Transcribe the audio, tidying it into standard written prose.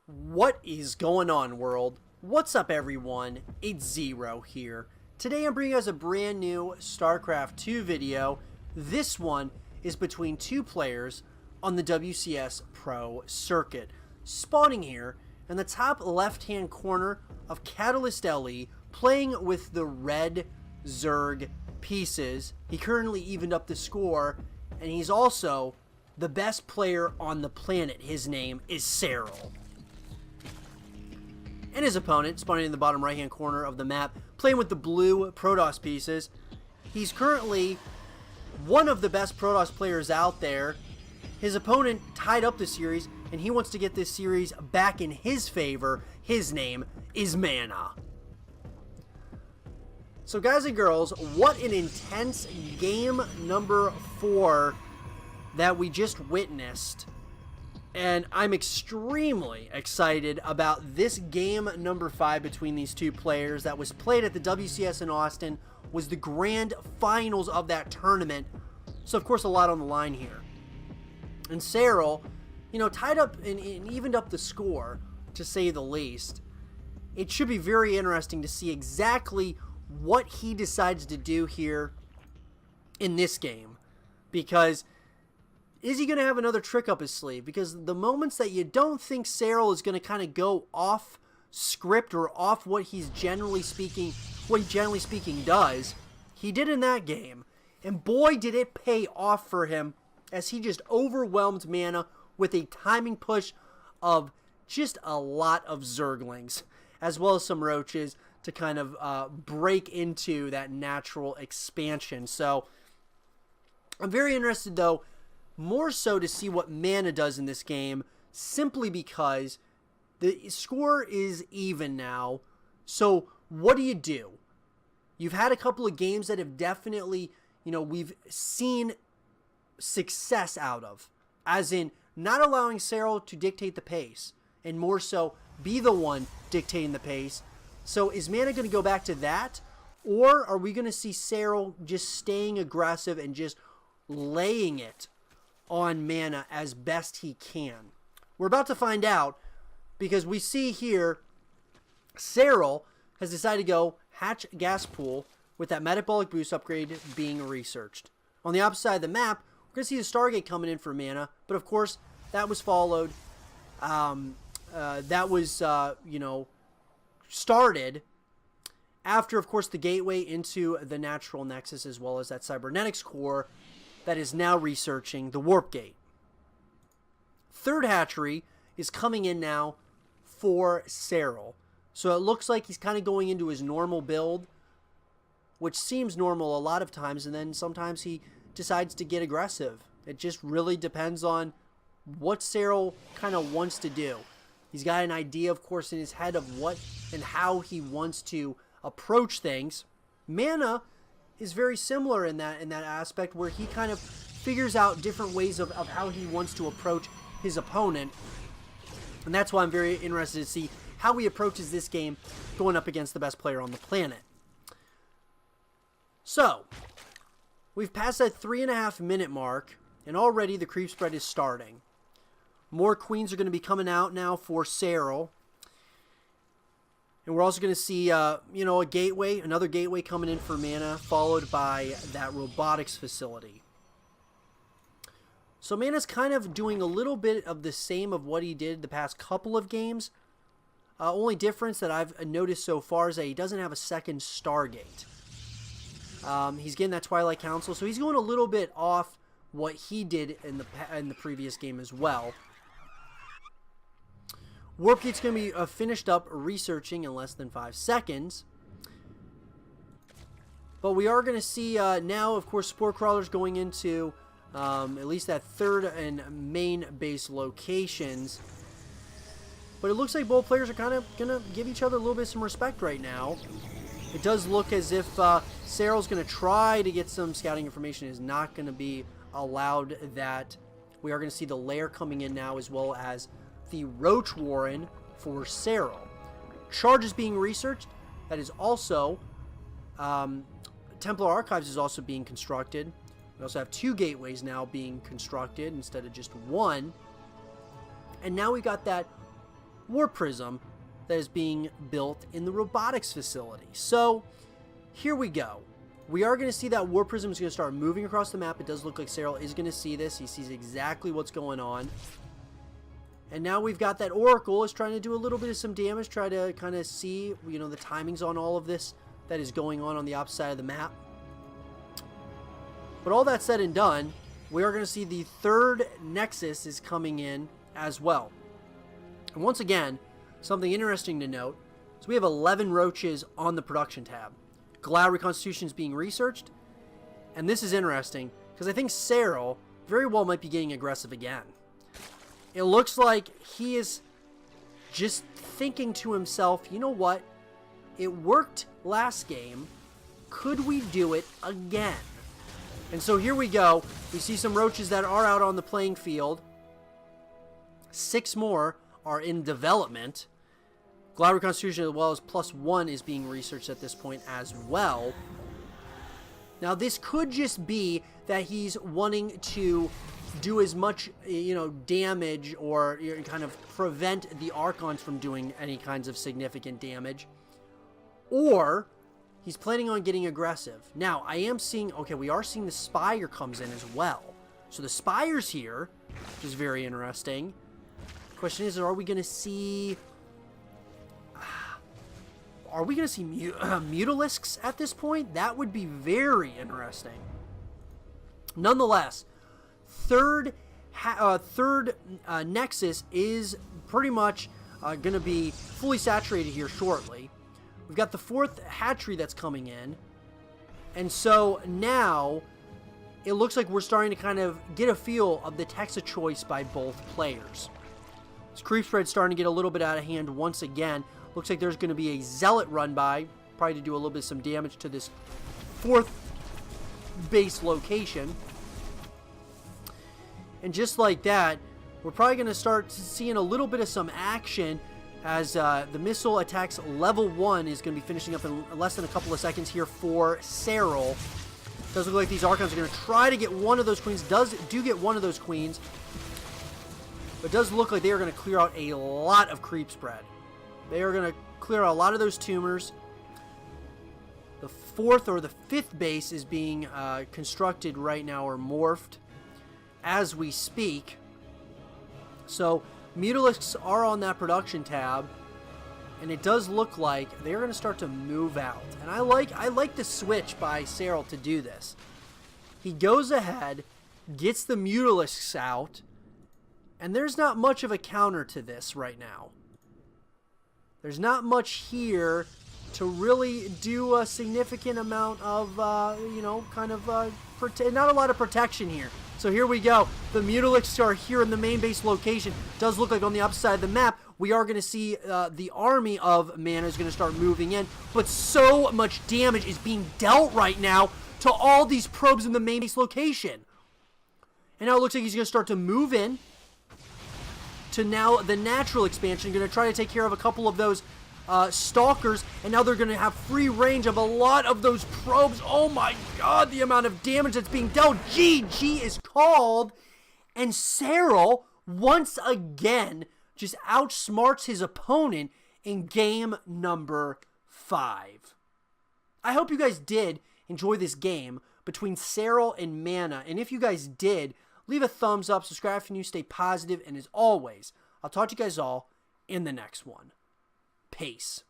What is going on, world? What's up, everyone? It's Zero here. Today I'm bringing us a brand new Starcraft 2 video. This one is between two players on the WCS Pro circuit. Spawning here in the top left-hand corner of Catalyst LE, playing with the red Zerg pieces. He currently evened up the score, and he's also the best player on the planet. His name is Serral. And his opponent, spawning in the bottom right-hand corner of the map, playing with the blue Protoss pieces. He's currently one of the best Protoss players out there. His opponent tied up the series, and he wants to get this series back in his favor. His name is MaNa. So guys and girls, what an intense game number 4 that we just witnessed. And I'm extremely excited about this game number 5 between these two players that was played at the WCS in Austin. Was the grand finals of that tournament. So of course a lot on the line here. And Serral, you know, tied up and evened up the score, to say the least. It should be very interesting to see exactly what he decides to do here in this game. Because is he going to have another trick up his sleeve? Because the moments that you don't think Serral is going to kind of go off script or off what he's generally speaking, does, he did in that game. And boy, did it pay off for him as he just overwhelmed MaNa with a timing push of just a lot of Zerglings, as well as some Roaches to kind of break into that natural expansion. So I'm very interested, though, more so to see what MaNa does in this game, simply because the score is even now. So what do? You've had a couple of games that have definitely, you know, we've seen success out of, as in not allowing Serral to dictate the pace, and more so be the one dictating the pace. So is MaNa going to go back to that, or are we going to see Serral just staying aggressive and just laying it on MaNa as best he can? We're about to find out, because we see here Serral has decided to go hatch gas pool with that metabolic boost upgrade being researched. On the opposite side of the map, we're going to see the Stargate coming in for MaNa, but of course that was followed, you know, started after, of course, the gateway into the natural nexus, as well as that cybernetics core that is now researching the warp gate. Third hatchery is coming in now for Serral. So it looks like he's kind of going into his normal build, which seems normal a lot of times, and then sometimes he decides to get aggressive. It just really depends on what Serral kind of wants to do. He's got an idea, of course, in his head of what and how he wants to approach things. MaNa is very similar in that aspect, where he kind of figures out different ways of how he wants to approach his opponent. And that's why I'm very interested to see how he approaches this game going up against the best player on the planet. So, we've passed that 3.5 minute mark, and already the creep spread is starting. More queens are going to be coming out now for Serral. And we're also going to see, you know, another gateway coming in for MaNa, followed by that robotics facility. So MaNa's kind of doing a little bit of the same of what he did the past couple of games. Only difference that I've noticed so far is that he doesn't have a second Stargate. He's getting that Twilight Council, so he's going a little bit off what he did in the previous game as well. Warp Gate's going to be finished up researching in less than 5 seconds. But we are going to see now, of course, Spore Crawlers going into at least that third and main base locations. But it looks like both players are kind of going to give each other a little bit of some respect right now. It does look as if Serral's going to try to get some scouting information. It is not going to be allowed that. We are going to see the lair coming in now, as well as the Roach Warren for Serral. Charges being researched. That is also Templar Archives is also being constructed. We also have 2 gateways now being constructed instead of just 1. And now we got that War Prism that is being built in the robotics facility. So here we go. We are going to see that War Prism is going to start moving across the map. It does look like Serral is going to see this. He sees exactly what's going on. And now we've got that Oracle is trying to do a little bit of some damage, try to kind of see, you know, the timings on all of this that is going on the opposite side of the map. But all that said and done, we are going to see the third Nexus is coming in as well. And once again, something interesting to note, so we have 11 roaches on the production tab. Galao reconstitution is being researched, and this is interesting because I think Serral very well might be getting aggressive again. It looks like he is just thinking to himself, you know what, it worked last game, could we do it again? And so here we go, we see some roaches that are out on the playing field, 6 more are in development. Galao reconstitution as well as +1 is being researched at this point as well. Now this could just be that he's wanting to do as much, you know, damage or kind of prevent the Archons from doing any kinds of significant damage. Or he's planning on getting aggressive. Now I am seeing, okay, we are seeing the Spire comes in as well. So the Spire's here, which is very interesting. Question is, are we going to see... Are we going to see Mutalisks at this point? That would be very interesting. Nonetheless, third Nexus is pretty much going to be fully saturated here shortly. We've got the 4th hatchery that's coming in. And so now it looks like we're starting to kind of get a feel of the text of choice by both players. This creep spread's starting to get a little bit out of hand once again. Looks like there's going to be a Zealot run by, probably to do a little bit of some damage to this 4th base location. And just like that, we're probably going to start seeing a little bit of some action as the missile attacks level 1 is going to be finishing up in less than a couple of seconds here for Serral. Does look like these Archons are going to try to get one of those queens. Do get one of those queens. But it does look like they are going to clear out a lot of creep spread. They are going to clear out a lot of those tumors. The 4th or the 5th base is being constructed right now, or morphed, as we speak. So Mutalisks are on that production tab, and it does look like they're going to start to move out. And I like the switch by Serral to do this. He goes ahead, gets the Mutalisks out, and there's not much of a counter to this right now. There's not much here to really do a significant amount of, you know, kind of, not a lot of protection here. So here we go. The Mutalisks are here in the main base location. Does look like on the opposite side of the map, we are going to see the army of MaNa is going to start moving in. But so much damage is being dealt right now to all these probes in the main base location. And now it looks like he's going to start to move in to now the natural expansion. Going to try to take care of a couple of those stalkers, and now they're going to have free range of a lot of those probes. Oh my god, the amount of damage that's being dealt. GG is called, and Serral once again just outsmarts his opponent in game number 5. I hope you guys did enjoy this game between Serral and MaNa, and if you guys did, leave a thumbs up, subscribe if you're new, stay positive, and as always, I'll talk to you guys all in the next one. Peace.